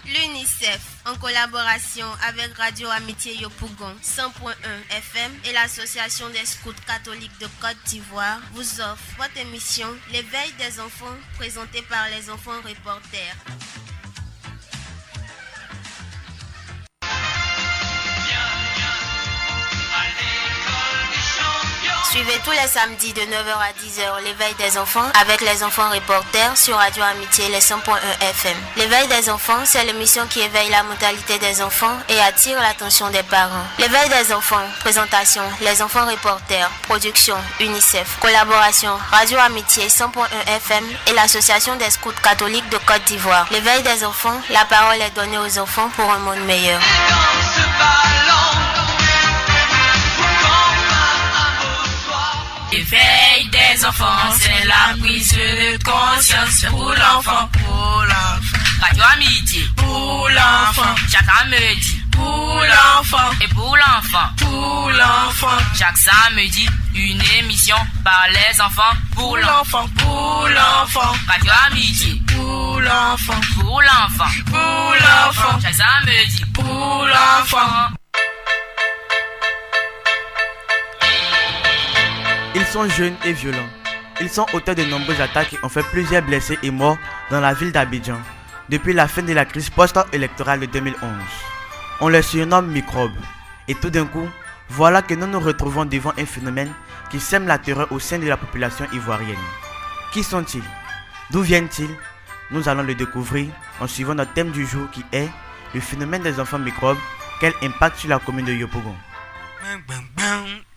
L'UNICEF, en collaboration avec Radio Amitié Yopougon 100.1 FM et l'Association des scouts catholiques de Côte d'Ivoire, vous offre votre émission L'éveil des enfants, présentée par les enfants reporters. Suivez tous les samedis de 9h à 10h l'éveil des enfants avec les enfants reporters sur Radio Amitié les 100.1 FM. L'éveil des enfants, c'est l'émission qui éveille la mentalité des enfants et attire l'attention des parents. L'éveil des enfants, présentation, les enfants reporters, production, UNICEF, collaboration, Radio Amitié 100.1 FM et l'Association des scouts catholiques de Côte d'Ivoire. L'éveil des enfants, la parole est donnée aux enfants pour un monde meilleur. L'éveil des enfants, c'est la prise de conscience pour l'enfant, Radio Amitié, pour l'enfant, chaque samedi, pour l'enfant, et pour l'enfant, chaque samedi, une émission par les enfants, pour l'enfant, Radio Amitié, pour l'enfant, chaque samedi, pour l'enfant. Ils sont jeunes et violents. Ils sont auteurs de nombreuses attaques et ont fait plusieurs blessés et morts dans la ville d'Abidjan depuis la fin de la crise post-électorale de 2011. On les surnomme microbes. Et tout d'un coup, voilà que nous nous retrouvons devant un phénomène qui sème la terreur au sein de la population ivoirienne. Qui sont-ils? D'où viennent-ils? Nous allons le découvrir en suivant notre thème du jour qui est le phénomène des enfants microbes, quel impact sur la commune de Yopougon.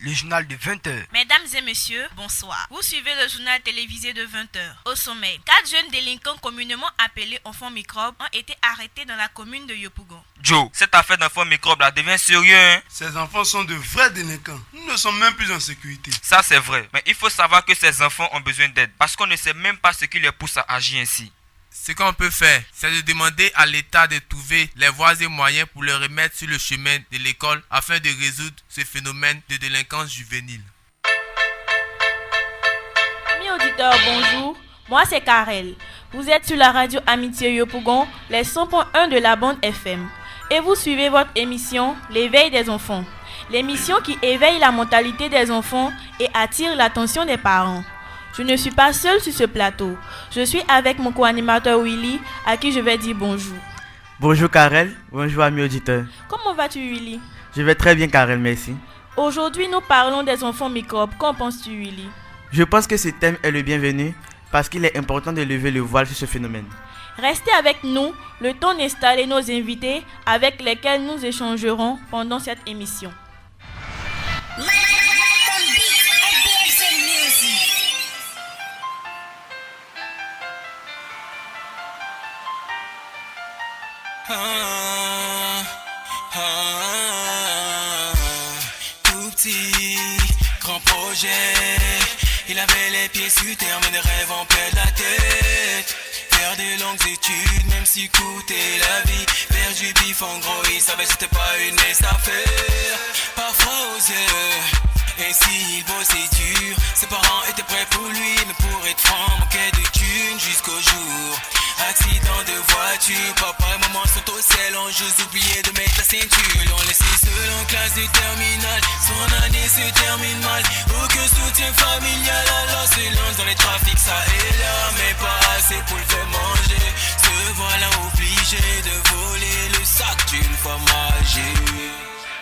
Le journal de 20h. Mesdames et messieurs, bonsoir. Vous suivez le journal télévisé de 20h. Au sommet, 4 jeunes délinquants communément appelés enfants microbes ont été arrêtés dans la commune de Yopougon. Joe, cette affaire d'enfants microbes là devient sérieux, hein? Ces enfants sont de vrais délinquants. Nous ne sommes même plus en sécurité. Ça c'est vrai, mais il faut savoir que ces enfants ont besoin d'aide parce qu'on ne sait même pas ce qui les pousse à agir ainsi. Ce qu'on peut faire, c'est de demander à l'État de trouver les voies et moyens pour les remettre sur le chemin de l'école afin de résoudre ce phénomène de délinquance juvénile. Amis auditeurs, bonjour. Moi c'est Karel. Vous êtes sur la radio Amitié Yopougon, les 100.1 de la bande FM. Et vous suivez votre émission L'éveil des enfants. L'émission qui éveille la mentalité des enfants et attire l'attention des parents. Je ne suis pas seule sur ce plateau. Je suis avec mon co-animateur Willy, à qui je vais dire bonjour. Bonjour Karel, bonjour amis auditeurs. Comment vas-tu Willy? Je vais très bien Karel, merci. Aujourd'hui nous parlons des enfants microbes. Qu'en penses-tu Willy? Je pense que ce thème est le bienvenu parce qu'il est important de lever le voile sur ce phénomène. Restez avec nous, le temps d'installer nos invités avec lesquels nous échangerons pendant cette émission. Tout petit, grand projet. Il avait les pieds sur terre, mais des rêves en pleine la tête. Faire de longues études, même si coûtait la vie. Faire du bif en gros, il savait que c'était pas une mince affaire. Parfois aux yeux, ainsi il bossait dur. Ses parents étaient prêts pour lui, mais pour être franc, manquait de thunes jusqu'au jour. Accident de voiture, papa et maman sont au ciel, ont juste oublié de mettre la ceinture. L'ont laissé seul en classe de terminale, son année se termine mal. Aucun soutien familial, alors se lance dans les trafics, ça est là, mais pas assez pour le faire manger. Se voilà obligé de voler le sac d'une femme âgée.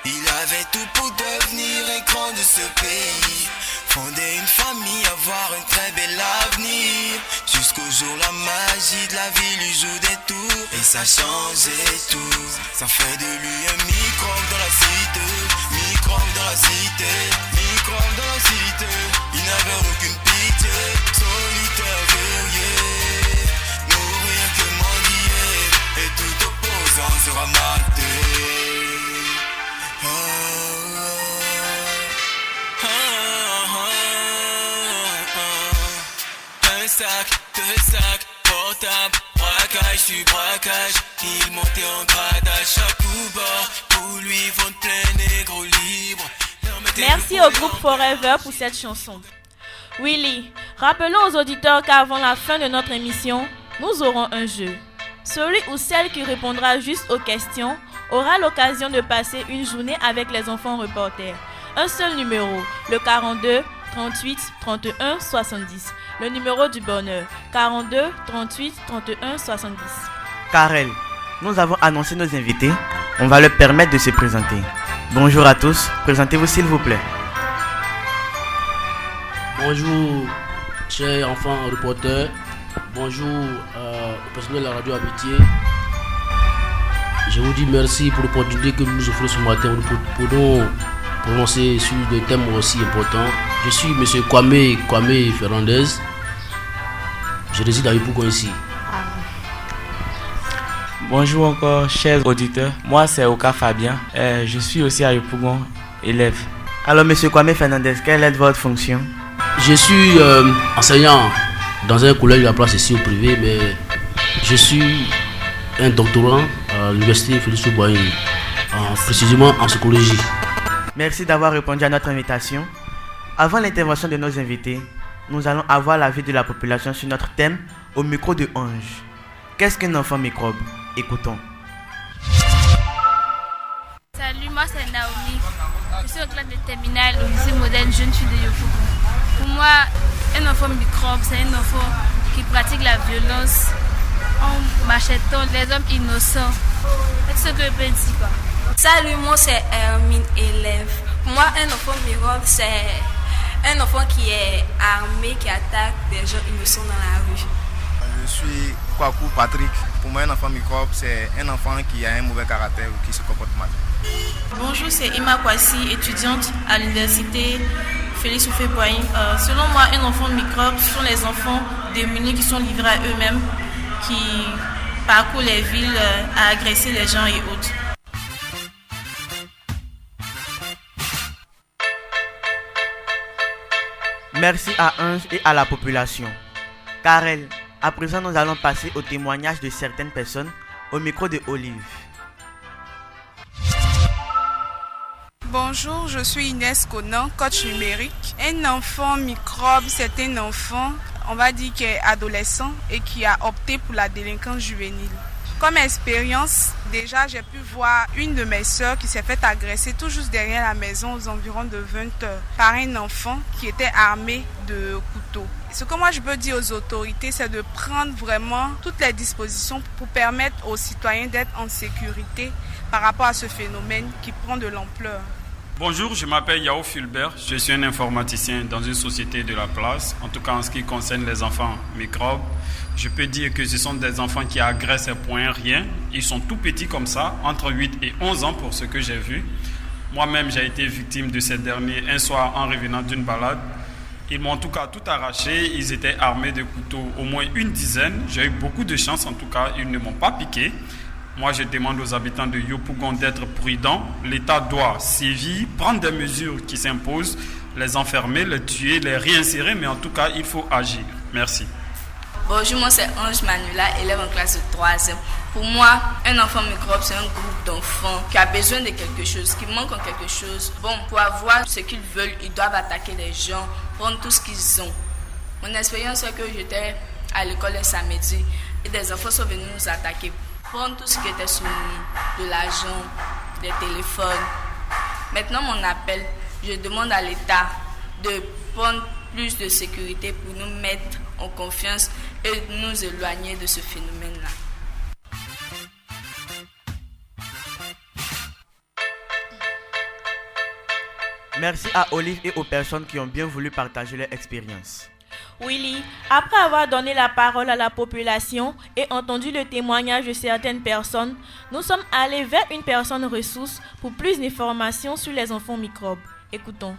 Il avait tout pour devenir un grand de ce pays, fonder une famille, avoir un très bel avenir. Jusqu'au jour la magie de la vie lui joue des tours. Et ça changeait tout. Ça fait de lui un microbe dans la cité. Microbe dans la cité. Microbe dans la cité. Il n'avait aucune pitié. Solitaire guerrier. Mourir que mendier. Et tout opposant sera maté. Un sac, deux sacs, portable, braquage sur braquage. Il montait en grade à chaque coup bas. Pour lui, vendre plein négro libre. Merci au groupe Forever pour cette chanson. Willy, rappelons aux auditeurs qu'avant la fin de notre émission, nous aurons un jeu. Celui ou celle qui répondra juste aux questions aura l'occasion de passer une journée avec les enfants reporters. Un seul numéro, le 42 38 31 70. Le numéro du bonheur, 42 38 31 70. Karel, nous avons annoncé nos invités. On va leur permettre de se présenter. Bonjour à tous, présentez-vous s'il vous plaît. Bonjour, chers enfants reporters. Bonjour au personnel de la radio Amitié. Je vous dis merci pour l'opportunité que vous nous offrez ce matin. Nous pouvons prononcer sur des thèmes aussi importants. Je suis M. Kwame Fernandez. Je réside à Yopougon ici. Bonjour encore, chers auditeurs. Moi, c'est Oka Fabien. Je suis aussi à Yopougon, élève. Alors, M. Kwame Fernandez, quelle est votre fonction? Je suis enseignant dans un collège de la place ici au privé, mais je suis un doctorant à l'université Félix Houphouët-Boigny, précisément en psychologie. Merci d'avoir répondu à notre invitation. Avant l'intervention de nos invités, nous allons avoir l'avis de la population sur notre thème au micro de Ange. Qu'est-ce qu'un enfant microbe? Écoutons. Salut, moi c'est Naomi. Je suis au classe de terminale au lycée moderne jeune fille de Yopougon. Pour moi, un enfant microbe, c'est un enfant qui pratique la violence en machetant les hommes innocents. C'est ce que je peux dire, quoi. Salut, moi c'est Hermine, élève. Pour moi, un enfant microbe, c'est un enfant qui est armé, qui attaque des gens innocents dans la rue. Je suis Kwaku Patrick. Pour moi, un enfant microbe, c'est un enfant qui a un mauvais caractère ou qui se comporte mal. Bonjour, c'est Ima Kwasi, étudiante à l'université Félix Houphouët-Boigny. Selon moi, un enfant microbe, ce sont les enfants démunis qui sont livrés à eux-mêmes, qui parcourent les villes à agresser les gens et autres. Merci à Ange et à la population. Karel, à présent nous allons passer au témoignage de certaines personnes au micro de Olive. Bonjour, je suis Inès Conan, coach numérique. Un enfant microbe, c'est un enfant, on va dire, qui est adolescent et qui a opté pour la délinquance juvénile. Comme expérience, déjà j'ai pu voir une de mes sœurs qui s'est fait agresser tout juste derrière la maison aux environs de 20h par un enfant qui était armé de couteau. Ce que moi je peux dire aux autorités, c'est de prendre vraiment toutes les dispositions pour permettre aux citoyens d'être en sécurité par rapport à ce phénomène qui prend de l'ampleur. Bonjour, je m'appelle Yao Fulbert, je suis un informaticien dans une société de la place. En tout cas, en ce qui concerne les enfants microbes, je peux dire que ce sont des enfants qui agressent pour rien. Ils sont tout petits comme ça, entre 8 et 11 ans pour ce que j'ai vu. Moi-même, j'ai été victime de ces derniers un soir en revenant d'une balade. Ils m'ont en tout cas tout arraché, ils étaient armés de couteaux, au moins une dizaine. J'ai eu beaucoup de chance, en tout cas, ils ne m'ont pas piqué. Moi, je demande aux habitants de Yopougon d'être prudents. L'État doit sévir, prendre des mesures qui s'imposent, les enfermer, les tuer, les réinsérer, mais en tout cas, il faut agir. Merci. Bonjour, moi c'est Ange Manuela, élève en classe de 3e. Pour moi, un enfant microbe, c'est un groupe d'enfants qui a besoin de quelque chose, qui manque en quelque chose. Bon, pour avoir ce qu'ils veulent, ils doivent attaquer les gens, prendre tout ce qu'ils ont. Mon expérience, c'est que j'étais à l'école un samedi et des enfants sont venus nous attaquer. Prendre tout ce qui était sur nous, de l'argent, des téléphones. Maintenant, mon appel, je demande à l'État de prendre plus de sécurité pour nous mettre en confiance et nous éloigner de ce phénomène-là. Merci à Olive et aux personnes qui ont bien voulu partager leur expérience. Willy, après avoir donné la parole à la population et entendu le témoignage de certaines personnes, nous sommes allés vers une personne ressource pour plus d'informations sur les enfants microbes. Écoutons.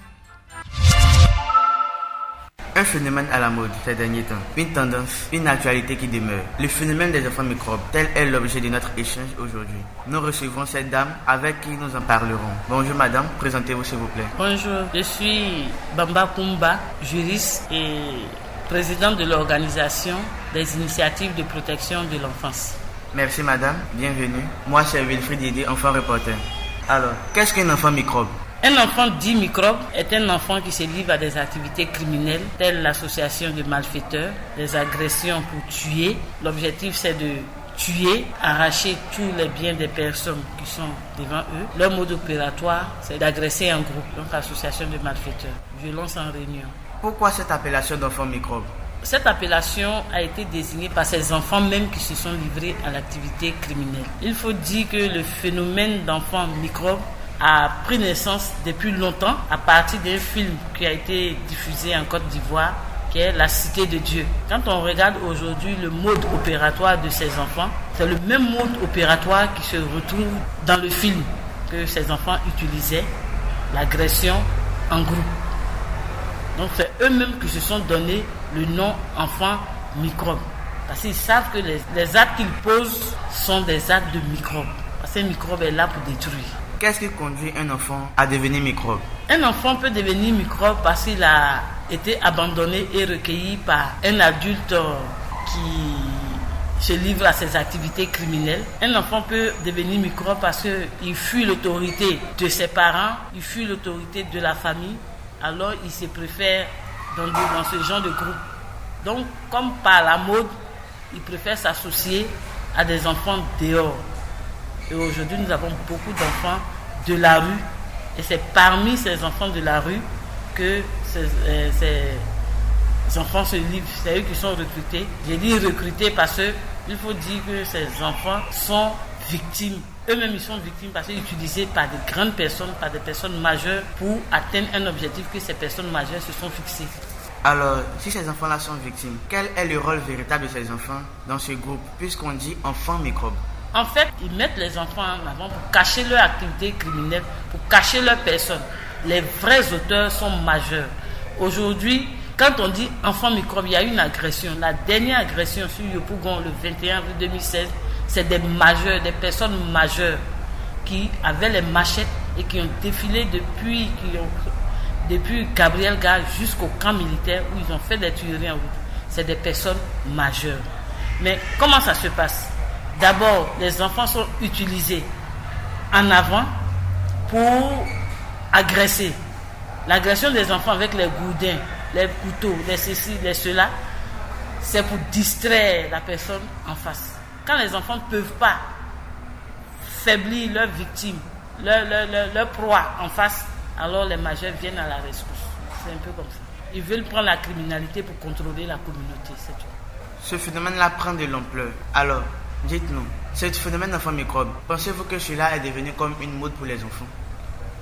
Un phénomène à la mode ces derniers temps, une tendance, une actualité qui demeure. Le phénomène des enfants microbes, tel est l'objet de notre échange aujourd'hui. Nous recevons cette dame avec qui nous en parlerons. Bonjour madame, présentez-vous s'il vous plaît. Bonjour, je suis Bamba Kumba, juriste et présidente de l'organisation des initiatives de protection de l'enfance. Merci madame, bienvenue. Moi c'est Wilfried Didier, enfant reporter. Alors, qu'est-ce qu'un enfant microbe? Un enfant dit microbe est un enfant qui se livre à des activités criminelles telles l'association de malfaiteurs, des agressions pour tuer. L'objectif c'est de tuer, arracher tous les biens des personnes qui sont devant eux. Leur mode opératoire, c'est d'agresser un groupe, donc association de malfaiteurs, violence en réunion. Pourquoi cette appellation d'enfants microbes? Cette appellation a été désignée par ces enfants même qui se sont livrés à l'activité criminelle. Il faut dire que le phénomène d'enfants microbes a pris naissance depuis longtemps à partir d'un film qui a été diffusé en Côte d'Ivoire, qui est La Cité de Dieu. Quand on regarde aujourd'hui le mode opératoire de ces enfants, c'est le même mode opératoire qui se retrouve dans le film que ces enfants utilisaient, l'agression en groupe. Donc c'est eux-mêmes qui se sont donné le nom enfant microbe. Parce qu'ils savent que les actes qu'ils posent sont des actes de microbes. Parce que le microbe est là pour détruire. Qu'est-ce qui conduit un enfant à devenir microbe? Un enfant peut devenir microbe parce qu'il a été abandonné et recueilli par un adulte qui se livre à ses activités criminelles. Un enfant peut devenir microbe parce qu'il fuit l'autorité de ses parents, il fuit l'autorité de la famille, alors il se préfère dans ce genre de groupe. Donc, comme par la mode, il préfère s'associer à des enfants dehors. Et aujourd'hui, nous avons beaucoup d'enfants de la rue. Et c'est parmi ces enfants de la rue que ces enfants se livrent. C'est eux qui sont recrutés. J'ai dit recrutés parce qu'il faut dire que ces enfants sont victimes. Eux-mêmes, ils sont victimes parce qu'ils sont utilisés par de grandes personnes, par des personnes majeures pour atteindre un objectif que ces personnes majeures se sont fixées. Alors, si ces enfants-là sont victimes, quel est le rôle véritable de ces enfants dans ce groupe, puisqu'on dit enfants microbes? En fait, ils mettent les enfants en avant pour cacher leur activité criminelle, pour cacher leur personne. Les vrais auteurs sont majeurs. Aujourd'hui, quand on dit enfants microbes, il y a une agression. La dernière agression sur Yopougon, le 21 avril 2016, c'est des majeurs, des personnes majeures qui avaient les machettes et qui ont défilé depuis Gabriel Gare jusqu'au camp militaire où ils ont fait des tueries en route. C'est des personnes majeures. Mais comment ça se passe? D'abord, les enfants sont utilisés en avant pour agresser. L'agression des enfants avec les gourdins, les couteaux, les ceci, les cela, c'est pour distraire la personne en face. Quand les enfants ne peuvent pas faiblir leur victime, leur proie en face, alors les majeurs viennent à la rescousse. C'est un peu comme ça. Ils veulent prendre la criminalité pour contrôler la communauté, c'est tout. Ce phénomène-là prend de l'ampleur. Alors, dites-nous, ce phénomène d'enfants microbes, pensez-vous que cela est devenu comme une mode pour les enfants?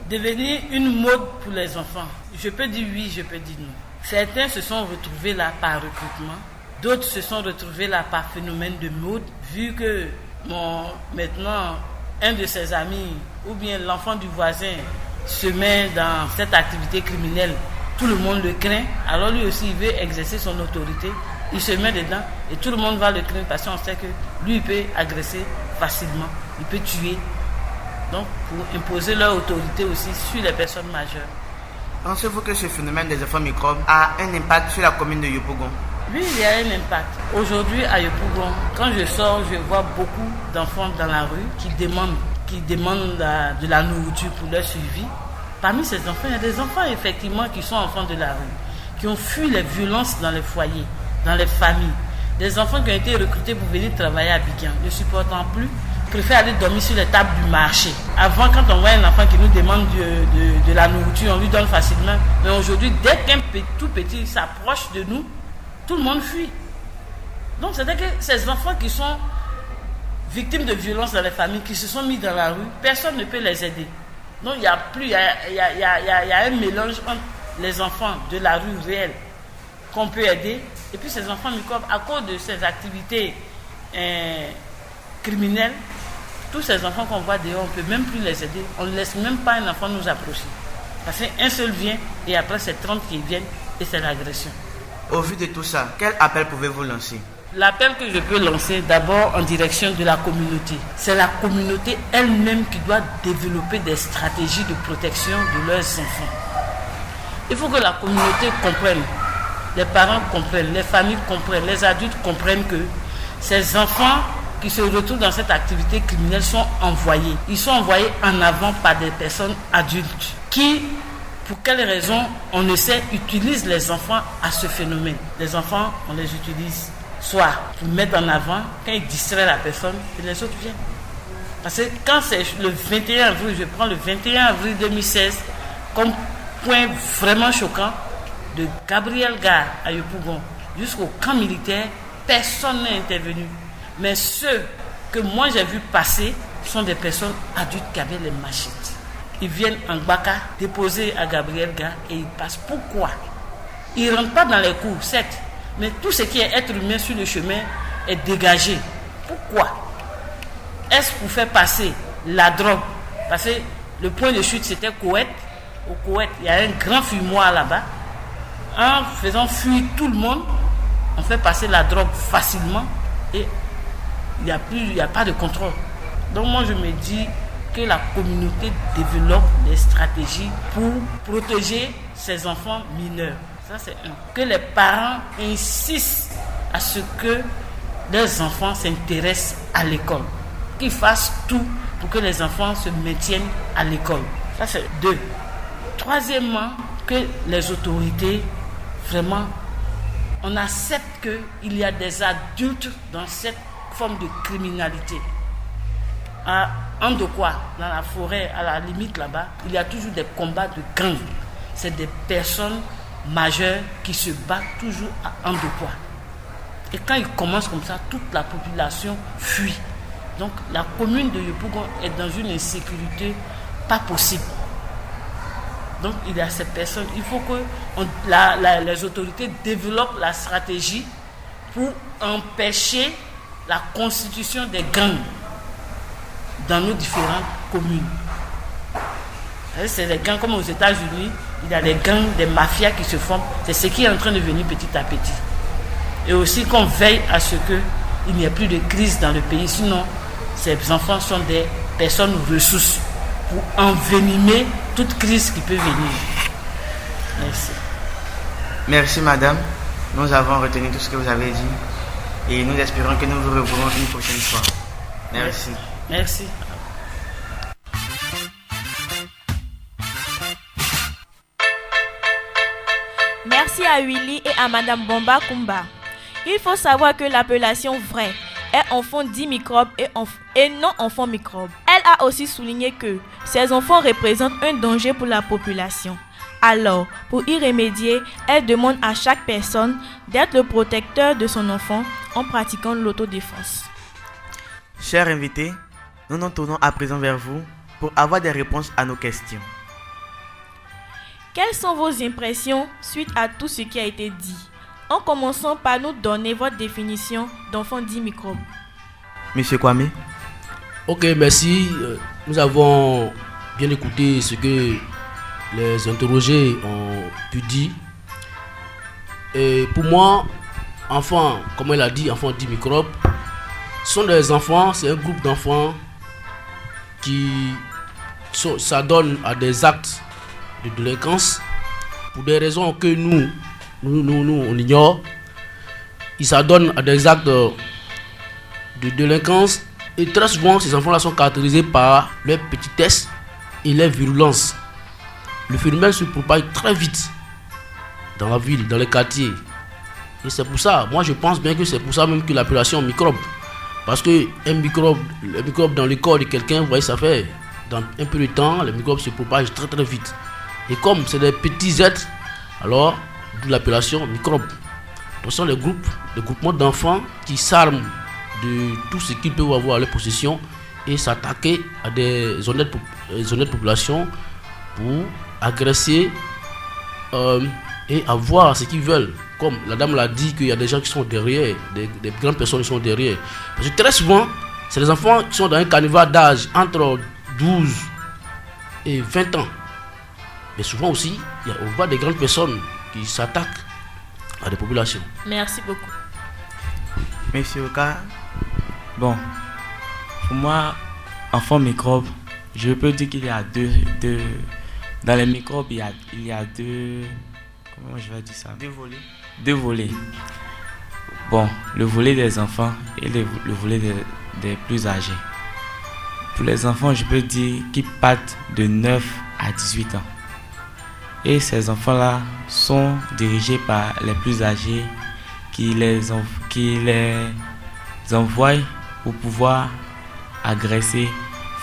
Devenir une mode pour les enfants, je peux dire oui, je peux dire non. Certains se sont retrouvés là par recrutement, d'autres se sont retrouvés là par phénomène de mode, vu que maintenant un de ses amis ou bien l'enfant du voisin se met dans cette activité criminelle, tout le monde le craint, alors lui aussi il veut exercer son autorité, il se met dedans et tout le monde va le craindre parce qu'on sait que lui il peut agresser facilement, il peut tuer. Donc pour imposer leur autorité aussi sur les personnes majeures. Pensez-vous que ce phénomène des enfants microbes a un impact sur la commune de Yopougon? Oui, il y a un impact. Aujourd'hui à Yopougon, quand je sors, je vois beaucoup d'enfants dans la rue qui demandent de la nourriture pour leur suivi. Parmi ces enfants, il y a des enfants effectivement qui sont enfants de la rue, qui ont fui les violences dans les foyers, dans les familles. Des enfants qui ont été recrutés pour venir travailler à Abidjan, ne supportant plus, préfèrent aller dormir sur les tables du marché. Avant, quand on voit un enfant qui nous demande de la nourriture, on lui donne facilement. Mais aujourd'hui, dès qu'un tout petit s'approche de nous, tout le monde fuit. Donc, c'est-à-dire que ces enfants qui sont victimes de violences dans les familles, qui se sont mis dans la rue, personne ne peut les aider. Donc, il y a un mélange entre les enfants de la rue réelle qu'on peut aider, et puis ces enfants microbes, à cause de ces activités criminelles, tous ces enfants qu'on voit dehors, on ne peut même plus les aider. On ne laisse même pas un enfant nous approcher. Parce qu'un seul vient, et après c'est 30 qui viennent, et c'est l'agression. Au vu de tout ça, quel appel pouvez-vous lancer? L'appel que je peux lancer d'abord en direction de la communauté. C'est la communauté elle-même qui doit développer des stratégies de protection de leurs enfants. Il faut que la communauté comprenne, les parents comprennent, les familles comprennent, les adultes comprennent que ces enfants qui se retrouvent dans cette activité criminelle sont envoyés. Ils sont envoyés en avant par des personnes adultes qui, pour quelles raisons, on ne sait, utilisent les enfants à ce phénomène. Les enfants, on les utilise soit pour mettre en avant, quand il distrait la personne, et les autres viennent. Parce que quand c'est le 21 avril, je prends le 21 avril 2016 comme point vraiment choquant, de Gabriel Gare à Yopougon jusqu'au camp militaire, personne n'est intervenu. Mais ceux que moi j'ai vu passer sont des personnes adultes qui avaient les machettes. Ils viennent en Baka déposer à Gabriel Gare et ils passent. Pourquoi? Ils ne rentrent pas dans les cours, certes, mais tout ce qui est être humain sur le chemin est dégagé. Pourquoi? Est-ce pour faire passer la drogue? Parce que le point de chute c'était Koweït. Au Koweït, il y a un grand fumoir là-bas. En faisant fuir tout le monde, on fait passer la drogue facilement et il n'y a pas de contrôle. Donc moi je me dis que la communauté développe des stratégies pour protéger ses enfants mineurs. Ça c'est un. Que les parents insistent à ce que leurs enfants s'intéressent à l'école. Qu'ils fassent tout pour que les enfants se maintiennent à l'école. Ça c'est 2. Troisièmement, que les autorités, vraiment, on accepte qu'il y a des adultes dans cette forme de criminalité. À Andokwa, dans la forêt, à la limite là-bas, il y a toujours des combats de gangs. C'est des personnes majeures qui se battent toujours à Andokwa. Et quand ils commencent comme ça, toute la population fuit. Donc la commune de Yopougon est dans une insécurité pas possible. Donc il y a ces personnes, il faut que les autorités développent la stratégie pour empêcher la constitution des gangs dans nos différentes communes. C'est des gangs comme aux États-Unis, il y a des gangs, des mafias qui se forment. C'est ce qui est en train de venir petit à petit. Et aussi qu'on veille à ce qu'il n'y ait plus de crise dans le pays, sinon ces enfants sont des personnes ressources pour envenimer toute crise qui peut venir. Merci. Merci madame, nous avons retenu tout ce que vous avez dit et nous espérons que nous vous reverrons une prochaine fois. Merci. Merci. Merci à Willy et à madame Bomba Kumba. Il faut savoir que l'appellation vraie est enfant dit microbe et non enfant microbe. Elle a aussi souligné que ces enfants représentent un danger pour la population. Alors, pour y remédier, elle demande à chaque personne d'être le protecteur de son enfant en pratiquant l'autodéfense. Chers invités, nous nous tournons à présent vers vous pour avoir des réponses à nos questions. Quelles sont vos impressions suite à tout ce qui a été dit? En commençant par nous donner votre définition d'enfant dit microbe. Monsieur Kwame. Ok, merci. Nous avons bien écouté ce que les interrogés ont pu dire. Et pour moi, enfants, comme elle a dit, enfants dit microbe, sont des enfants, c'est un groupe d'enfants qui s'adonnent à des actes de délinquance pour des raisons que nous on ignore. Ils s'adonnent à des actes de délinquance et très souvent ces enfants-là sont caractérisés par leur petitesse et leur virulence. Le phénomène se propage très vite dans la ville, dans les quartiers. Et c'est pour ça, moi je pense bien que c'est pour ça même que l'appellation microbe. Parce que le microbe dans le corps de quelqu'un, vous voyez, ça fait dans un peu de temps, le microbe se propage très très vite. Et comme c'est des petits êtres, alors d'où l'appellation microbe. Donc ce sont des groupements d'enfants qui s'arment de tout ce qu'ils peuvent avoir à leur possession et s'attaquer à des honnêtes populations pour agresser et avoir ce qu'ils veulent. Comme la dame l'a dit, qu'il y a des gens qui sont derrière, des grandes personnes qui sont derrière. Parce que très souvent, c'est les enfants qui sont dans un carnaval d'âge entre 12 et 20 ans. Mais souvent aussi, on voit des grandes personnes qui s'attaquent à des populations. Merci beaucoup. Monsieur Oka. Bon, pour moi, enfant microbe, je peux dire qu'il y a deux dans les microbes, il y a deux. Comment je vais dire ça? Deux volets. Bon, le volet des enfants et le volet des plus âgés. Pour les enfants, je peux dire qu'ils partent de 9 à 18 ans. Et ces enfants-là sont dirigés par les plus âgés qui les envoient pour pouvoir agresser,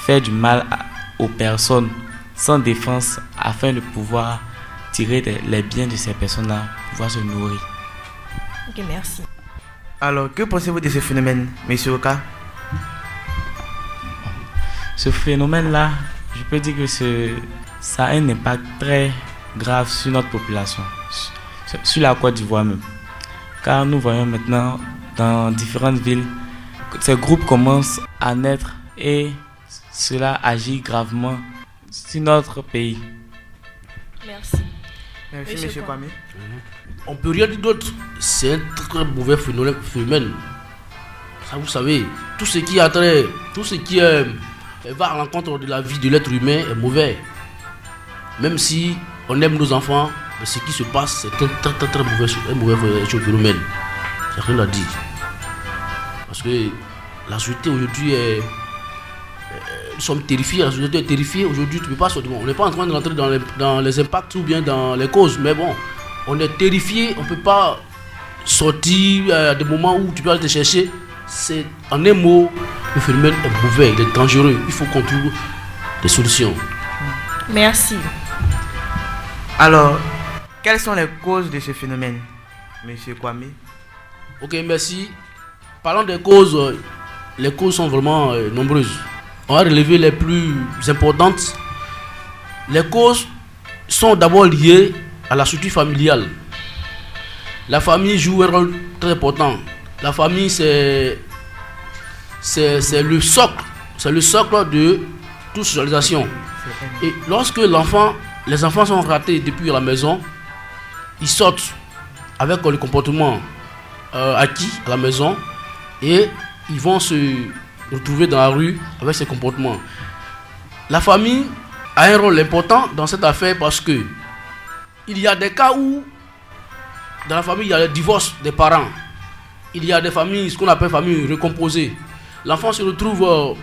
faire du mal aux personnes sans défense afin de pouvoir tirer les biens de ces personnes-là, pouvoir se nourrir. Ok, merci. Alors, que pensez-vous de ce phénomène, M. Oka? Ce phénomène-là, je peux dire que ça a un impact très grave sur notre population, sur la Côte d'Ivoire même. Car nous voyons maintenant dans différentes villes que ces groupes commencent à naître et cela agit gravement sur notre pays. Merci. Merci, M. Kwame. On peut rien dire d'autre. C'est un très mauvais phénomène. Ça, vous savez, tout ce qui va à l'encontre de la vie de l'être humain est mauvais. Même si on aime nos enfants, mais ce qui se passe, c'est un très mauvais phénomène. Il n'y a rien à dire. Parce que la société aujourd'hui nous sommes terrifiés, la société est terrifiée. Aujourd'hui, tu peux pas sortir. On n'est pas en train de rentrer dans les impacts ou bien dans les causes, mais bon, on est terrifiés, on ne peut pas sortir à des moments où tu peux aller te chercher. C'est en un mot, le phénomène est mauvais, il est dangereux. Il faut qu'on trouve des solutions. Merci. Alors, quelles sont les causes de ce phénomène, M. Kwame? Ok, merci. Parlant des causes, les causes sont vraiment nombreuses. On va relever les plus importantes. Les causes sont d'abord liées à la structure familiale. La famille joue un rôle très important. La famille, c'est le socle. C'est le socle de toute socialisation. Et lorsque les enfants sont ratés depuis la maison, ils sortent avec le comportement acquis à la maison et ils vont se retrouver dans la rue avec ces comportements. La famille a un rôle important dans cette affaire parce que il y a des cas où dans la famille il y a le divorce des parents. Il y a des familles, ce qu'on appelle famille recomposée. L'enfant se retrouve,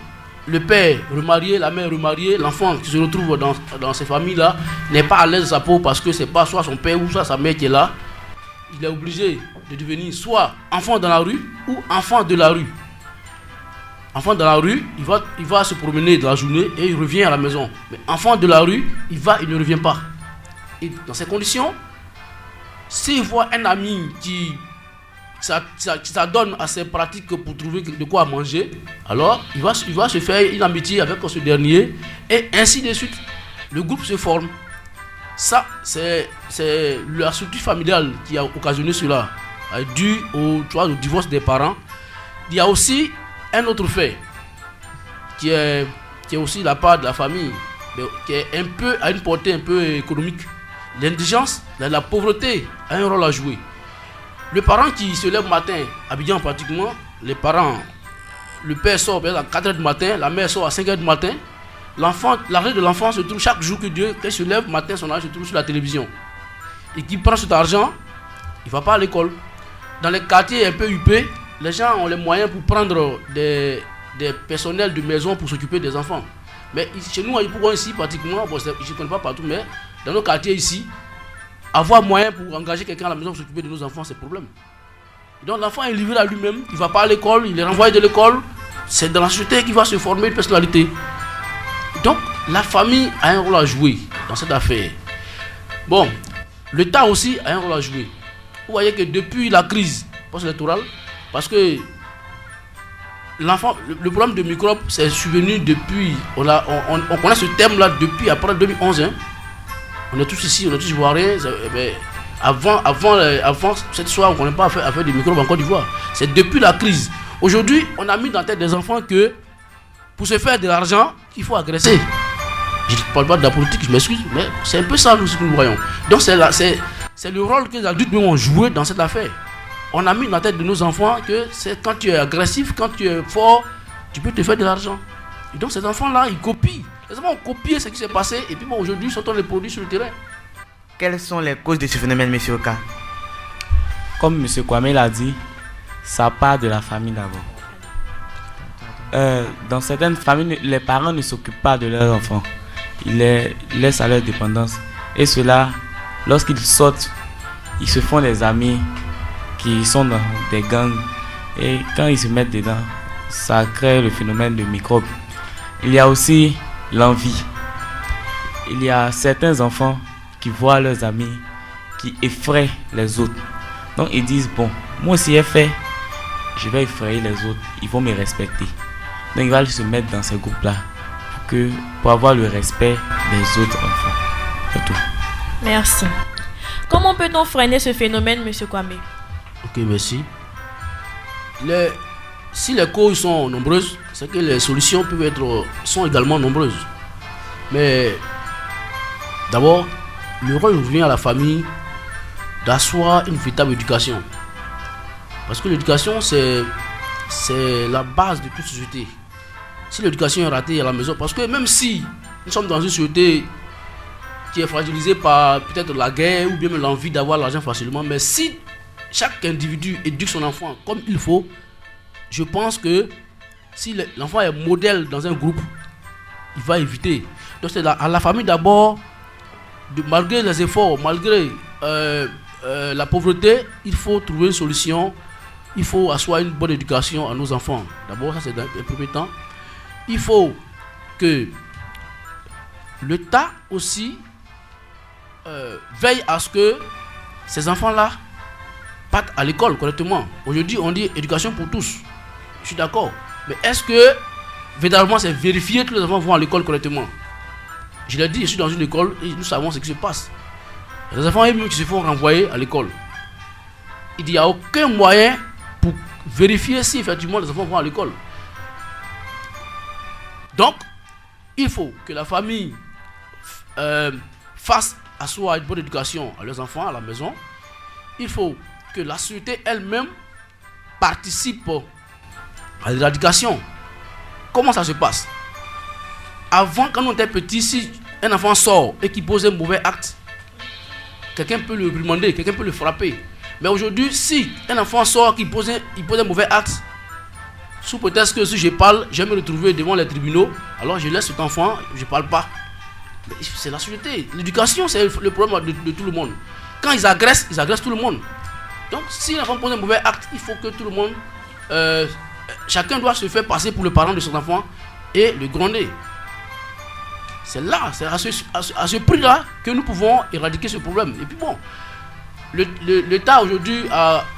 le père remarié, la mère remariée, l'enfant qui se retrouve dans ces familles-là n'est pas à l'aise de sa peau parce que c'est pas soit son père ou soit sa mère qui est là. Il est obligé de devenir soit enfant dans la rue ou enfant de la rue. Enfant dans la rue, il va se promener dans la journée et il revient à la maison. Mais enfant de la rue, il ne revient pas. Et dans ces conditions, s'il voit un ami qui s'adonne à ces pratiques pour trouver de quoi manger, alors il va se faire une amitié avec ce dernier et ainsi de suite. Le groupe se forme. Ça, c'est la structure familiale qui a occasionné cela, dû au divorce des parents. Il y a aussi un autre fait qui est aussi la part de la famille, mais qui est à une portée un peu économique. L'indigence, la pauvreté a un rôle à jouer. Le parent qui se lève le matin, Abidjan pratiquement, le père sort à 4h du matin, la mère sort à 5h du matin. L'argent de l'enfant se trouve chaque jour qu'il se lève le matin, son argent se trouve sur la télévision. Et qui prend cet argent, il ne va pas à l'école. Dans les quartiers un peu huppés, les gens ont les moyens pour prendre des personnels de maison pour s'occuper des enfants. Mais chez nous, ici, pratiquement, je ne connais pas partout, mais dans nos quartiers ici, avoir moyen pour engager quelqu'un à la maison pour s'occuper de nos enfants, c'est un problème. Donc l'enfant est livré à lui-même, il ne va pas à l'école, il est renvoyé de l'école. C'est dans la société qu'il va se former une personnalité. Donc la famille a un rôle à jouer dans cette affaire. Bon, l'État aussi a un rôle à jouer. Vous voyez que depuis la crise post-électorale, parce que le problème de microbes, c'est survenu depuis, on connaît ce terme-là depuis après 2011. Hein. On est tous ici, on est tous ivoiriens. Avant cette histoire, on ne connaît pas affaire des microbes en Côte d'Ivoire. C'est depuis la crise. Aujourd'hui, on a mis dans la tête des enfants que pour se faire de l'argent, il faut agresser. Je ne parle pas de la politique, je m'excuse, mais c'est un peu ça ce que nous voyons. Donc c'est le rôle que les adultes ont joué dans cette affaire. On a mis dans la tête de nos enfants que c'est quand tu es agressif, quand tu es fort, tu peux te faire de l'argent. Et donc ces enfants-là, ils copient. Les enfants ont copié ce qui s'est passé et puis bon, aujourd'hui, ils sortent les produits sur le terrain. Quelles sont les causes de ce phénomène, M. Oka? Comme M. Kwame l'a dit, ça part de la famille d'abord. Dans certaines familles, les parents ne s'occupent pas de leurs enfants. Ils les laissent à leur dépendance. Et cela, lorsqu'ils sortent, ils se font des amis qui sont dans des gangs. Et quand ils se mettent dedans, ça crée le phénomène de microbes. Il y a aussi l'envie. Il y a certains enfants qui voient leurs amis qui effraient les autres. Donc ils disent, bon, moi aussi j'ai fait, je vais effrayer les autres, ils vont me respecter. Donc ils vont se mettre dans ces groupes-là pour avoir le respect des autres enfants. C'est tout. Merci. Comment peut-on freiner ce phénomène, M. Kwame? Ok, merci. Si les causes sont nombreuses, c'est que les solutions sont également nombreuses. Mais d'abord, le rôle revient à la famille d'asseoir une véritable éducation. Parce que l'éducation, c'est la base de toute société. Si l'éducation est ratée à la maison, parce que même si nous sommes dans une société qui est fragilisée par peut-être la guerre ou bien l'envie d'avoir l'argent facilement, mais si chaque individu éduque son enfant comme il faut, je pense que si l'enfant est modèle dans un groupe, il va éviter. Donc c'est à la famille d'abord, malgré les efforts, malgré la pauvreté, il faut trouver une solution. Il faut asseoir une bonne éducation à nos enfants. D'abord, ça c'est dans un premier temps. Il faut que l'État aussi veille à ce que ces enfants-là partent à l'école correctement. Aujourd'hui, on dit éducation pour tous. Je suis d'accord. Mais est-ce que, véritablement, c'est vérifié que les enfants vont à l'école correctement? Je l'ai dit, je suis dans une école et nous savons ce qui se passe. Les enfants qui se font renvoyer à l'école. Il n'y a aucun moyen pour vérifier si effectivement les enfants vont à l'école. Donc, il faut que la famille fasse asseoir une bonne éducation à leurs enfants à la maison. Il faut que la société elle-même participe à l'éradication. Comment ça se passe? Avant, quand on était petit, si un enfant sort et qu'il pose un mauvais acte, quelqu'un peut le réprimander, quelqu'un peut le frapper. Mais aujourd'hui, si un enfant sort, qu'il pose un mauvais acte, sous prétexte que si je parle, je vais me retrouver devant les tribunaux, alors je laisse cet enfant, je ne parle pas. Mais c'est la société. L'éducation, c'est le problème de tout le monde. Quand ils agressent tout le monde. Donc, si l'enfant pose un mauvais acte, il faut que tout le monde, chacun doit se faire passer pour le parent de son enfant et le gronder. C'est là, c'est à ce prix-là que nous pouvons éradiquer ce problème. Et puis bon, l'État aujourd'hui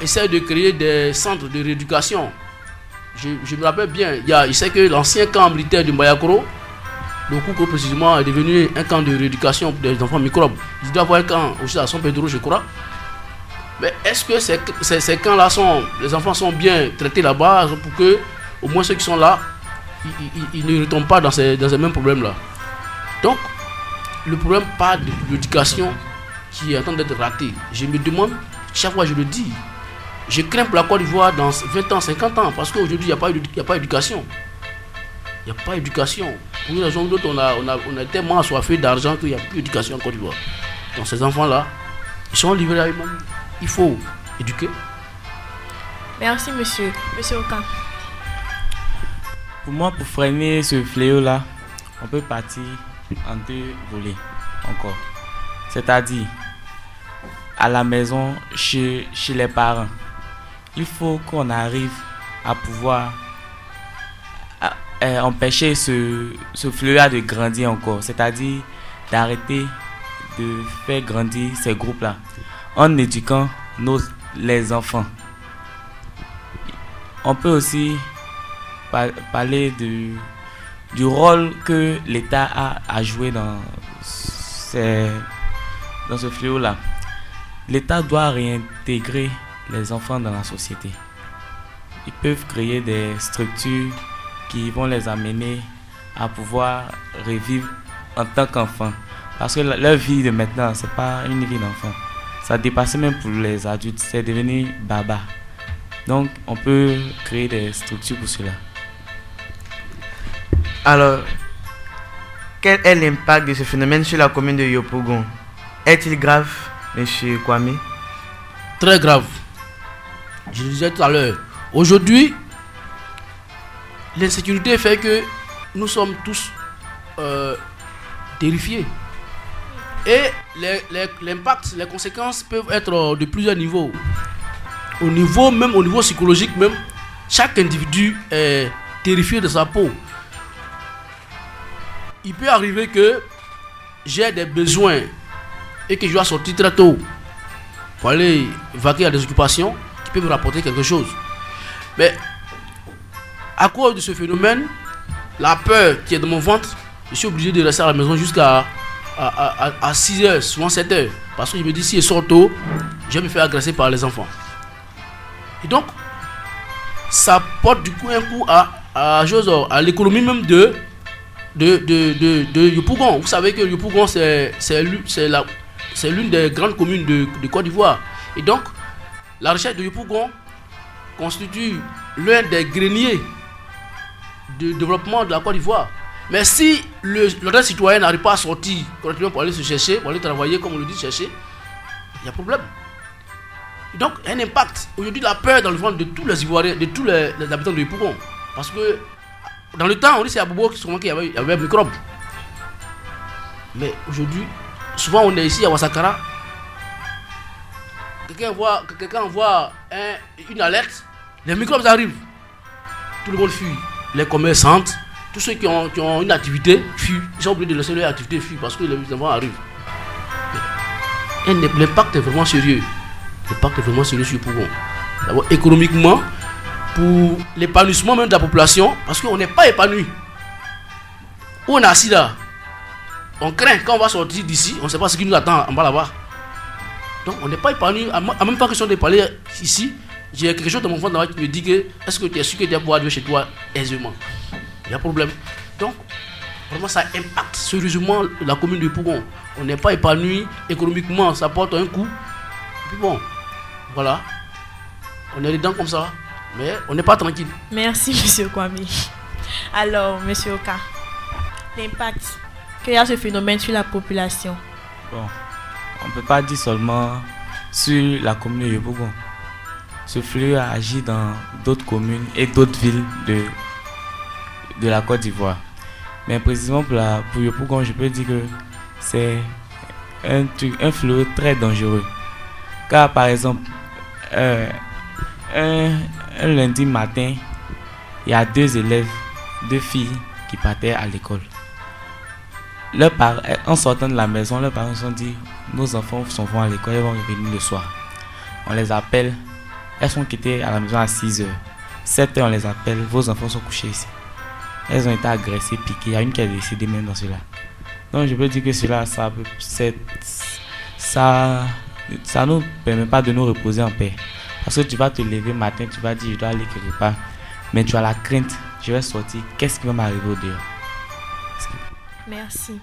essaie de créer des centres de rééducation. Je me rappelle bien, je sais que l'ancien camp militaire de Mbayakoro, le Kouko précisément, est devenu un camp de rééducation des enfants microbes. Il doit y avoir un camp aussi à San Pedro, je crois. Mais est-ce que ces camps-là les enfants sont bien traités là-bas pour que, au moins ceux qui sont là, ils ne retombent pas dans ces mêmes problèmes-là? Donc, le problème part de l'éducation qui est en train d'être ratée. Je me demande, chaque fois je le dis, je crains pour la Côte d'Ivoire dans 20 ans, 50 ans, parce qu'aujourd'hui, il n'y a pas d'éducation. Il n'y a pas d'éducation. Pour une raison ou d'autre, on a tellement assoiffé d'argent qu'il n'y a plus d'éducation en Côte d'Ivoire. Donc ces enfants-là, ils sont livrés à eux-mêmes. Il faut éduquer. Merci, monsieur. Monsieur Okan. Pour moi, pour freiner ce fléau-là, on peut partir en deux volets encore. C'est-à-dire, à la maison, chez les parents. Il faut qu'on arrive à pouvoir empêcher ce fléau de grandir encore. C'est-à-dire d'arrêter de faire grandir ces groupes-là en éduquant les enfants. On peut aussi parler du rôle que l'État a à jouer dans ce fléau-là. L'État doit réintégrer les enfants dans la société. Ils peuvent créer des structures qui vont les amener à pouvoir revivre en tant qu'enfants. Parce que leur vie de maintenant, ce n'est pas une vie d'enfant. Ça dépasse même pour les adultes, c'est devenu baba. Donc, on peut créer des structures pour cela. Alors, quel est l'impact de ce phénomène sur la commune de Yopougon? Est-il grave, M. Kwame? Très grave. Je le disais tout à l'heure. Aujourd'hui, l'insécurité fait que nous sommes tous terrifiés. Et l'impact, les conséquences peuvent être de plusieurs niveaux. au niveau psychologique même, chaque individu est terrifié de sa peau. Il peut arriver que j'ai des besoins et que je dois sortir très tôt pour aller vaquer à des occupations qui peuvent me rapporter quelque chose. Mais à cause de ce phénomène, la peur qui est dans mon ventre, je suis obligé de rester à la maison jusqu'à 6h, souvent 7h. Parce que je me dis, si je sors tôt, je vais me faire agresser par les enfants. Et donc, ça porte du coup un coup à l'économie même de Yopougon. Vous savez que Yopougon, c'est l'une des grandes communes de Côte d'Ivoire. Et donc, la recherche de Yopougon constitue l'un des greniers de développement de la Côte d'Ivoire. Mais si l'ordre citoyen n'arrive pas à sortir correctement pour aller se chercher, pour aller travailler, comme on le dit, chercher, il y a problème. Et donc, un impact. Aujourd'hui, la peur dans le ventre de tous les Ivoiriens, de tous les habitants de Yopougon. Parce que dans le temps, on dit c'est à Bobo qui y avait un microbe. Mais aujourd'hui, souvent on est ici à Wasakara. Quelqu'un envoie une alerte, les microbes arrivent. Tout le monde fuit. Les commerçantes, tous ceux qui ont une activité fuient. Ils sont obligés de laisser leur activité fuir parce que les enfants arrivent. L'impact est vraiment sérieux. L'impact est vraiment sérieux sur Yopougon. D'abord, économiquement, pour l'épanouissement même de la population, parce qu'on n'est pas épanoui. Où on est assis là, on craint quand on va sortir d'ici, on ne sait pas ce qui nous attend en bas là-bas. Donc on n'est pas épanoui. En même temps que si on est parlé ici, j'ai quelque chose dans mon ventre là qui me dit que est-ce que tu es sûr que tu vas pouvoir arriver chez toi aisément? Il y a problème. Donc vraiment ça impacte sérieusement la commune de Yopougon. On n'est pas épanoui économiquement, ça porte un coup. Et puis bon, voilà, on est dedans comme ça. Mais on n'est pas tranquille. Merci, M. Kwame. Alors, M. Oka, l'impact qu'il y a ce phénomène sur la population. Bon, on ne peut pas dire seulement sur la commune de Yopougon. Ce fléau a agi dans d'autres communes et d'autres villes de la Côte d'Ivoire. Mais précisément pour Yopougon, je peux dire que c'est un fléau très dangereux. Car par exemple, un lundi matin, il y a 2 filles qui partaient à l'école. En sortant de la maison, leurs parents se sont dit, nos enfants vont à l'école, ils vont revenir le soir. On les appelle, elles sont quittées à la maison à 6h. 7h, on les appelle, vos enfants sont couchés ici. Elles ont été agressées, piquées, il y a une qui a décédé même dans cela. Donc je peux dire que cela, ça nous permet pas de nous reposer en paix. Parce que tu vas te lever le matin, tu vas dire je dois aller quelque part. Mais tu as la crainte, je vais sortir, qu'est-ce qui va m'arriver au dehors? Merci.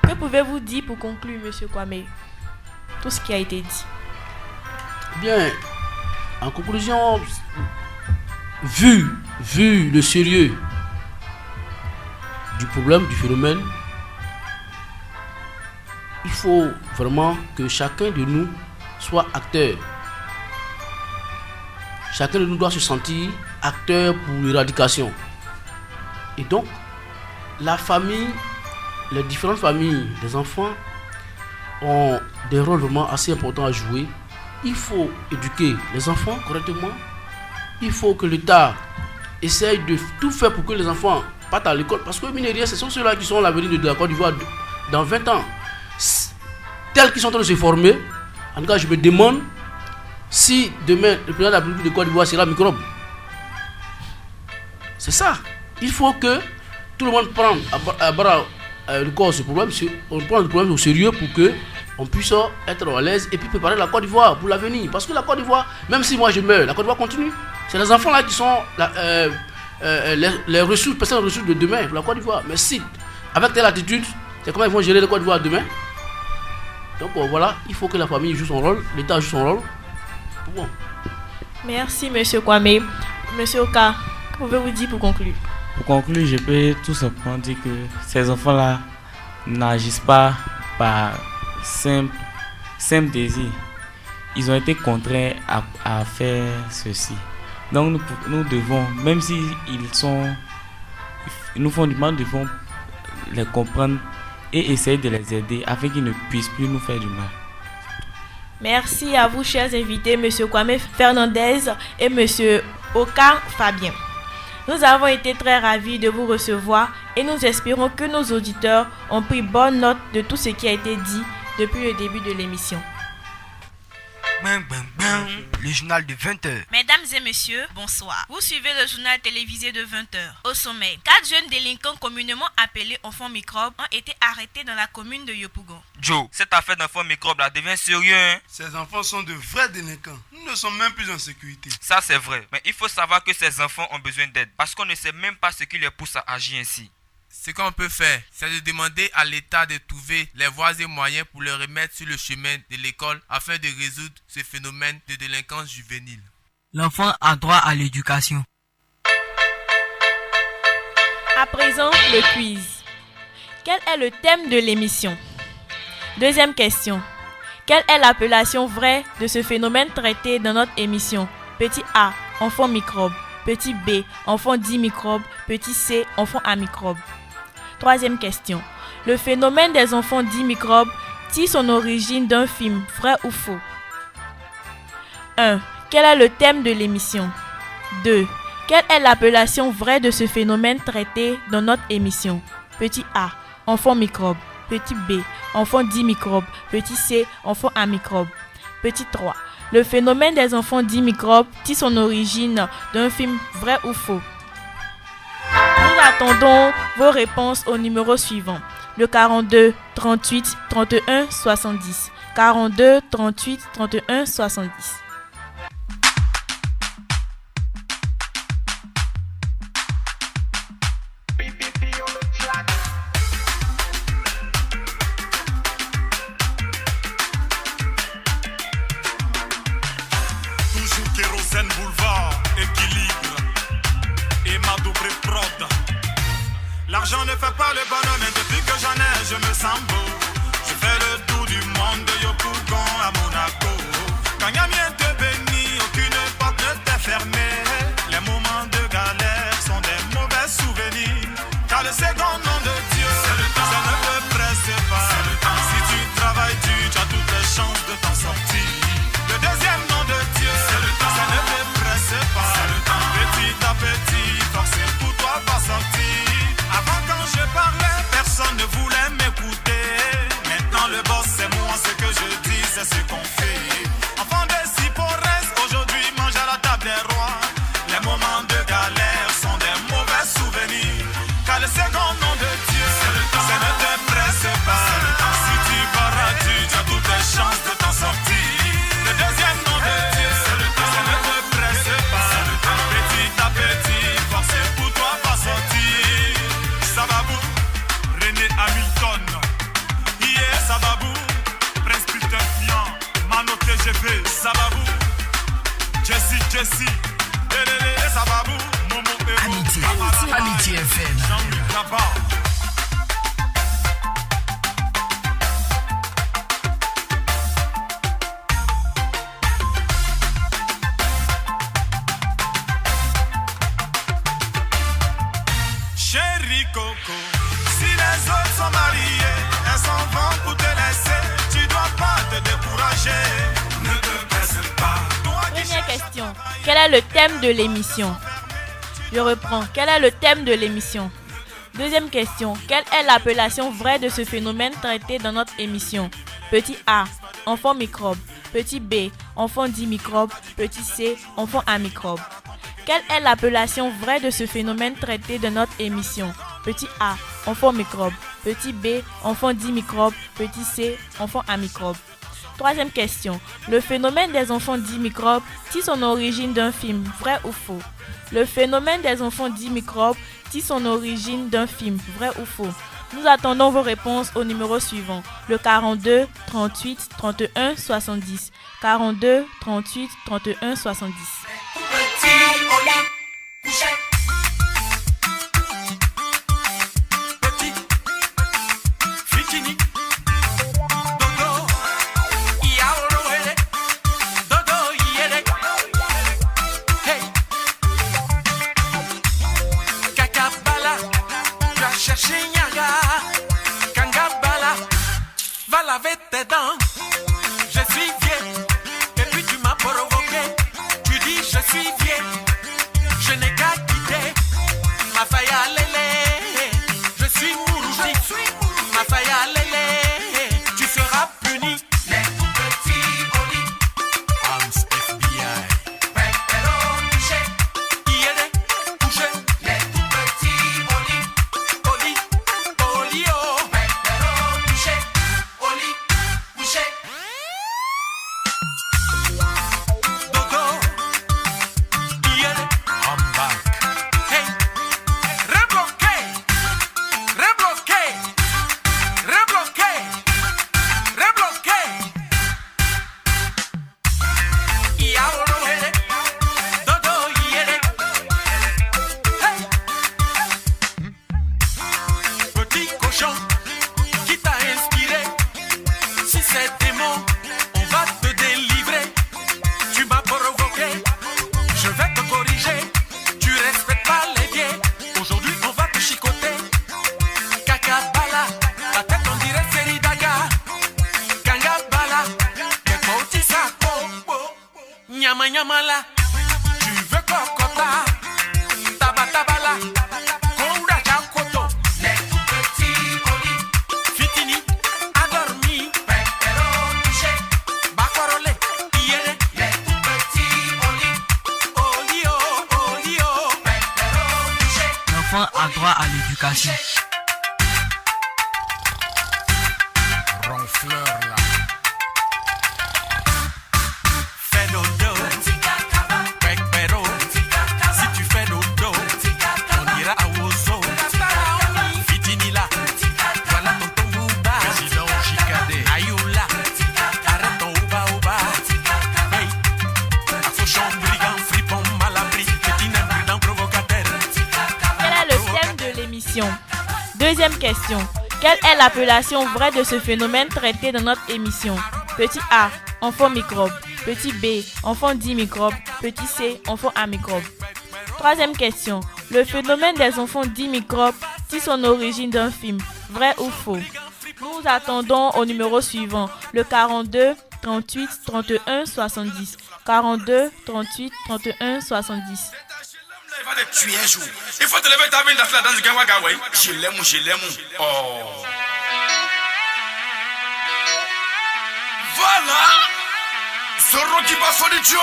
Que pouvez-vous dire pour conclure, M. Kwame, tout ce qui a été dit? Bien, en conclusion, vu le sérieux du problème, du phénomène, il faut vraiment que chacun de nous soit acteur. Chacun de nous doit se sentir acteur pour l'éradication. Et donc, la famille, les différentes familles des enfants ont des rôles vraiment assez importants à jouer. Il faut éduquer les enfants correctement. Il faut que l'État essaye de tout faire pour que les enfants partent à l'école. Parce que, mine de rien, ce sont ceux-là qui sont l'avenir de la Côte d'Ivoire dans 20 ans. Tels qu'ils sont en train de se former, en tout cas, je me demande si demain le président de la République de Côte d'Ivoire sera microbe. C'est ça. Il faut que tout le monde prenne à bras le corps ce problème. On prend le problème au sérieux pour que on puisse être à l'aise et puis préparer la Côte d'Ivoire pour l'avenir. Parce que la Côte d'Ivoire, même si moi je meurs, la Côte d'Ivoire continue. C'est les enfants là qui sont les ressources, personnes ressources de demain pour la Côte d'Ivoire. Mais si, avec telle attitude, c'est comment ils vont gérer la Côte d'Ivoire demain. Donc voilà, il faut que la famille joue son rôle, l'État joue son rôle. Bon. Merci, M. Kwame. M. Oka, que pouvez-vous dire pour conclure? Pour conclure, je peux tout simplement dire que ces enfants-là n'agissent pas par simple désir. Ils ont été contraints à faire ceci. Donc nous devons, même si ils nous font du mal, nous devons les comprendre et essayer de les aider afin qu'ils ne puissent plus nous faire du mal. Merci à vous, chers invités, M. Kwame Fernandez et M. Oka Fabien. Nous avons été très ravis de vous recevoir et nous espérons que nos auditeurs ont pris bonne note de tout ce qui a été dit depuis le début de l'émission. Le journal de 20h. Mesdames et messieurs, bonsoir. Vous suivez le journal télévisé de 20h. Au sommet, 4 jeunes délinquants communément appelés enfants microbes ont été arrêtés dans la commune de Yopougon. Joe, cette affaire d'enfants microbes là devient sérieux, hein? Ces enfants sont de vrais délinquants. Nous ne sommes même plus en sécurité. Ça c'est vrai, mais il faut savoir que ces enfants ont besoin d'aide parce qu'on ne sait même pas ce qui les pousse à agir ainsi. Ce qu'on peut faire, c'est de demander à l'État de trouver les voies et moyens pour les remettre sur le chemin de l'école afin de résoudre ce phénomène de délinquance juvénile. L'enfant a droit à l'éducation. À présent, le quiz. Quel est le thème de l'émission? Deuxième question. Quelle est l'appellation vraie de ce phénomène traité dans notre émission? Petit A, enfant microbe. Petit B, enfant dit microbe. Petit C, enfant à microbe. Troisième question. Le phénomène des enfants dits microbes tire son origine d'un film, vrai ou faux? 1. Quel est le thème de l'émission? 2. Quelle est l'appellation vraie de ce phénomène traité dans notre émission? Petit A, enfant microbe. Petit B, enfant dit microbe. Petit C, enfant à microbe. Petit 3. Le phénomène des enfants dits microbes tire son origine d'un film, vrai ou faux? Nous attendons vos réponses au numéro suivant, le 42 38 31 70. 42 38 31 70. Toujours Kérosène Boulevard, équilibre et ma double prod. L'argent ne fait pas le bonheur, mais depuis que j'en ai, je me sens beau. Je fais le tour du monde de Yopougon à Monaco. Quand y'a bien te béni, aucune porte ne t'est fermée. Les moments de galère sont des mauvais souvenirs. Car le second nom de Dieu, ça ne te presse pas. Si tu travailles dur, tu as toutes les chances de t'en sortir. Le deuxième nom de Dieu, ça ne te presse pas. Petit à petit, forcé pour toi pas sortir. Avant quand je parlais, personne ne voulait m'écouter. Maintenant le boss c'est moi, ce que je dis c'est ce qu'on fait. Enfant de Sipores, aujourd'hui mange à la table des rois. Les moments de galère sont des mauvais souvenirs. Car le second nom de Dieu, ça ne te presse pas. Si tu barres tu as toutes les chances de t'en sortir. Le deuxième nom de Dieu, ça ne te presse pas. Petit à petit, forcé pour toi pas sortir. Sababou, René Hamilton, yeah, Sababou, Prince Peter Fian, Mano TGV, Sababou, Jessie, Lelele, Sababou, Momo Ego, Amitié FM, Jean-Luc Labar. Chérie Coco, si les autres sont mariés, elles s'en vont pour te laisser. Tu dois pas te décourager, ne te baisse pas. Première question. Quel est le thème de l'émission? Je reprends. Quel est le thème de l'émission? Deuxième question. Quelle est l'appellation vraie de ce phénomène traité dans notre émission? Petit A, enfant microbe. Petit B, enfant dit microbe. Petit C, enfant à microbe. Quelle est l'appellation vraie de ce phénomène traité dans notre émission? Petit A, enfant microbe. Petit B, enfant dit microbe. Petit C, enfant à microbe. Troisième question. Le phénomène des enfants dits microbes tire son origine d'un film, vrai ou faux? Le phénomène des enfants dits microbes tire son origine d'un film, vrai ou faux? Nous attendons vos réponses au numéro suivant, le 42 38 31 70. 42 38 31 70. Va laver tes dents, je suis vieux. suis vieux, je n'ai qu'à quitter ma faille à lélé. Je suis Mourouti, ma faille à lélé. Tu seras puni. Les tout petits Oli, Arms FBI. Pépéro touché, Yéné touché. Les tout petits Oli, Oli, Oli oh. Pépéro touché, Oli touché. Dodo, Yéné, I'm back. Hey, rebloqué, rebloqué, rebloqué, rebloqué. Yaoro Yéné, Dodo Yéné. Hey, petit cochon qui t'a inspiré. Si c'est démon, on va te délivrer. Tu m'as provoqué, je vais te corriger. Tu respectes pas les vieux, aujourd'hui on va te chicoter. Kakabala, ta tête on dirait Seridaga. Kangabala, Kekoti Sako. Nyama Nyamala, tu veux Kokota. Tabatabala, Koura Jakoto. Les tout petits Oli, Fitini, Adormi. Pépéro touché, Bakorole, Yéné. Les tout petits Oli, Oli oh, Oli oh. Pépéro touché. L'enfant a droit à l'éducation. Ronfleur là. Fais dodo, Pépéro. Si tu fais dodo, on ira à Wozo. Fitini là, voilà ton tombouba. Président Jikade, Ayoula, arrête ton ouba ouba. Hey, Afouchon, brigand, fripon, malabri, petit imprudent provocateur. Quel est le thème de l'émission? Deuxième question. Quelle est l'appellation vraie de ce phénomène traité dans notre émission? Petit A, enfant microbe. Petit B, enfant dit microbe. Petit C, enfant à microbe. Troisième question. Le phénomène des enfants dits microbes tire son origine d'un film. Vrai ou faux? Nous attendons au numéro suivant, le 42 38 31 70. 42 38 31 70. Il va te tuer un jour. Il faut te lever ta main dans le Gawaga, ouais. Je l'aime. Oh. Voilà. Zoro qui bat son idiot.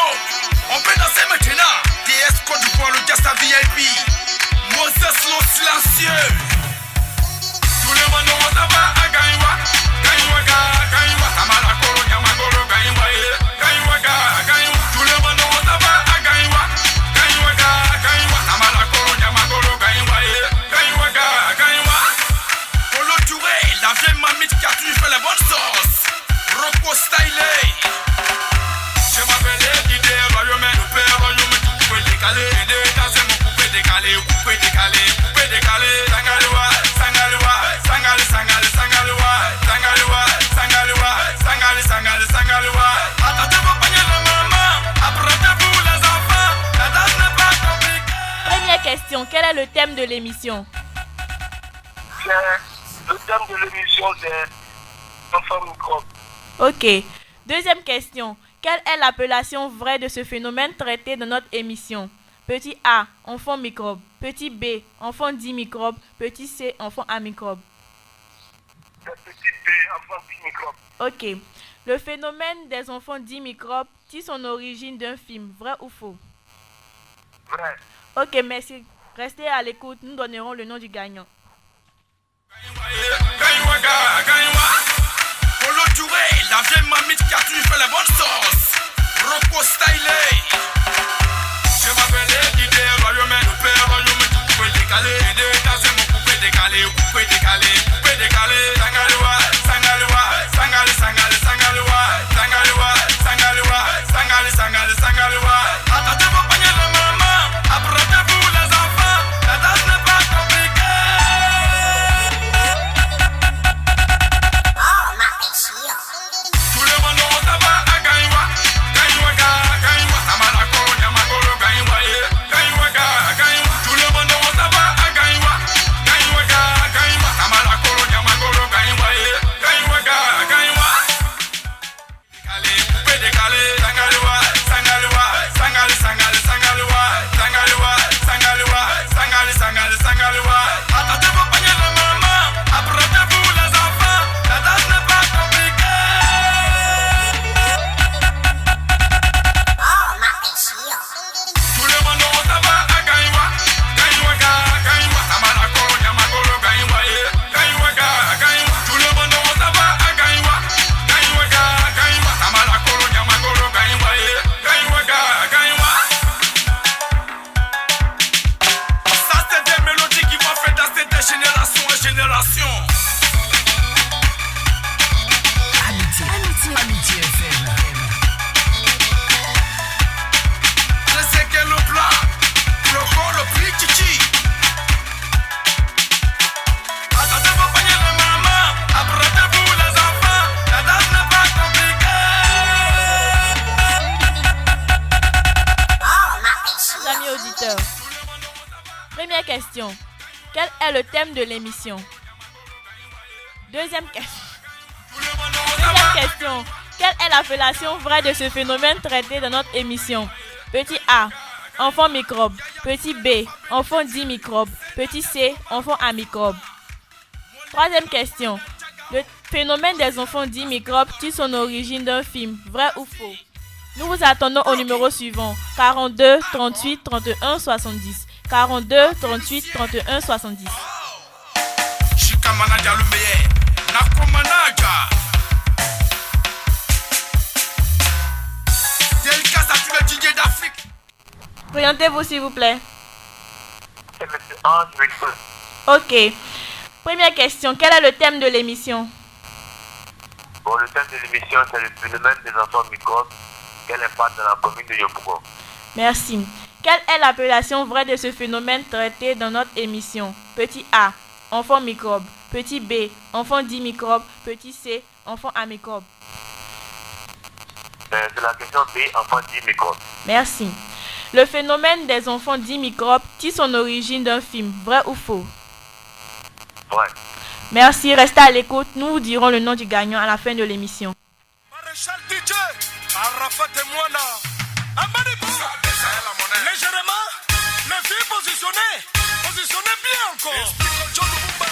On peut danser maintenant. TS Côte d'Ivoire, le gasta VIP. Moses le silencieux. Tout le monde nous va à Gaïwa. Gaïwa. Tamala Koro, Yamakoro, Gaïwa. Gaïwa. Tout le monde nous va à Gaïwa. Gaïwa. Tamala Koro, Yamakoro, Gaïwa. Pour le Touré, la vieille mamite qui a toujours fait les bonnes sauces. Rocco Stylé. Je m'appelle Edidé, royaume, le père, royaume, tu peux décaler. Danser mon coupé décalé. Sangalewa. Attendez vos paniers de maman, approchez-vous les enfants, la danse n'est pas compliquée. Première question, quel est le thème de l'émission? Le thème de l'émission, c'est enfant microbe. Ok. Deuxième question, quelle est l'appellation vraie de ce phénomène traité dans notre émission? Petit A, enfant microbe. Petit B, enfant dit microbe. Petit C, enfant à microbe. Petit B, enfant dit microbe. Ok. Le phénomène des enfants dits microbes tire son origine d'un film. Vrai ou faux? Vrai. Ok, merci. Restez à l'écoute. Nous donnerons le nom du gagnant. Pour le Touré, la vieille mamite qui a toujours fait les bonnes sauces. Rocco Stylé. Je m'appelle Edidé, royaume, le père, royaume, tu peux décaler. Danser mon coupé décalé. Sangalewa. Attendez vos paniers de maman, approchez-vous les enfants, la danse n'est pas compliquée. Oh, ma péchia. Tout le monde au tabac à Gaïwa. Tamala Koro, Yamakoro, Gaïwa. Tout le monde au tabac à Gaïwa. Tamala Koro, Yamakoro, Gaïwa. Première question. Quel est le thème de l'émission? Deuxième question. Quelle est l'appellation vraie de ce phénomène traité dans notre émission? Petit A, enfant microbe. Petit B, enfant dit microbe. Petit C, enfant à microbe. Troisième question. Le phénomène des enfants dits microbes tire son origine d'un film, vrai ou faux? Nous vous attendons au numéro suivant, 42 38 31 70. 42 38 31 70. Présentez-vous s'il vous plaît. C'est M. Ange Wilfrid. Ok. Première question, quel est le thème de l'émission? Bon, le thème de l'émission, c'est le phénomène des enfants microbes. Quel impact dans la commune de Yopougon? Merci. Quelle est l'appellation vraie de ce phénomène traité dans notre émission? Petit A, enfant microbe. Petit B, enfant dit microbe. Petit C, enfant à microbe. C'est la question B, enfant dit microbe. Merci. Le phénomène des enfants dits microbes tire son origine d'un film, vrai ou faux? Vrai. Merci, restez à l'écoute. Nous vous dirons le nom du gagnant à la fin de l'émission. Maréchal DJ, Arafat et Moana, Amadibou, légèrement, les filles positionnez bien encore. Explique John Bumba.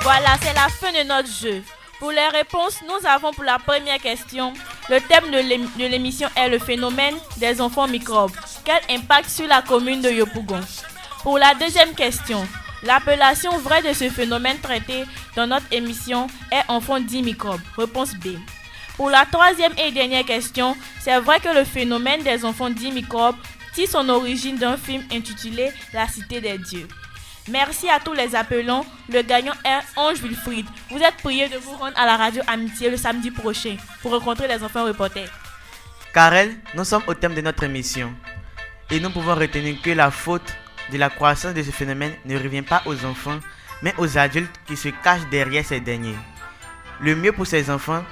Voilà, c'est la fin de notre jeu. Pour les réponses, nous avons pour la première question, le thème de l'émission est le phénomène des enfants microbes. Quel impact sur la commune de Yopougon? Pour la deuxième question, l'appellation vraie de ce phénomène traité dans notre émission est enfant dit microbes. Réponse B. Pour la troisième et dernière question, c'est vrai que le phénomène des enfants dits microbes tire son origine d'un film intitulé La Cité des Dieux. Merci à tous les appelants. Le gagnant est Ange Wilfrid. Vous êtes priés de vous rendre à la radio Amitié le samedi prochain pour rencontrer les enfants reporters. Karel, nous sommes au thème de notre émission et nous pouvons retenir que la faute de la croissance de ce phénomène ne revient pas aux enfants, mais aux adultes qui se cachent derrière ces derniers. Le mieux pour ces enfants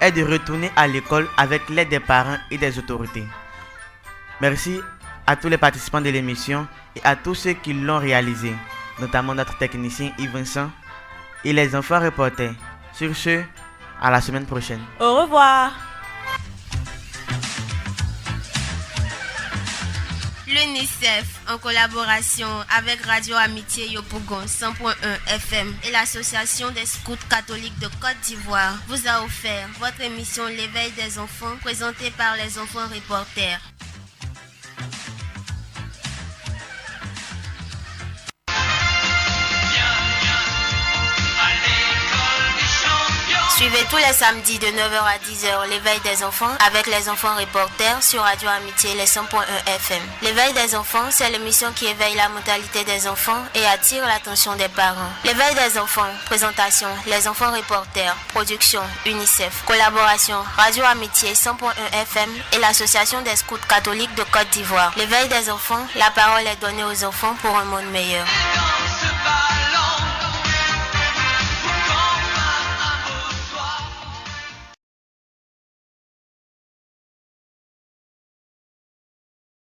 est de retourner à l'école avec l'aide des parents et des autorités. Merci à tous les participants de l'émission et à tous ceux qui l'ont réalisé, notamment notre technicien Yves Vincent et les enfants reporters. Sur ce, à la semaine prochaine. Au revoir. L'UNICEF, en collaboration avec Radio Amitié Yopougon 100.1 FM et l'Association des scouts catholiques de Côte d'Ivoire, vous a offert votre émission L'éveil des enfants, présentée par les enfants reporters. Suivez tous les samedis de 9h à 10h l'éveil des enfants avec les enfants reporters sur Radio Amitié les 100.1 FM. L'éveil des enfants, c'est l'émission qui éveille la mentalité des enfants et attire l'attention des parents. L'éveil des enfants, présentation, les enfants reporters, production, UNICEF, collaboration, Radio Amitié 100.1 FM et l'Association des scouts catholiques de Côte d'Ivoire. L'éveil des enfants, la parole est donnée aux enfants pour un monde meilleur.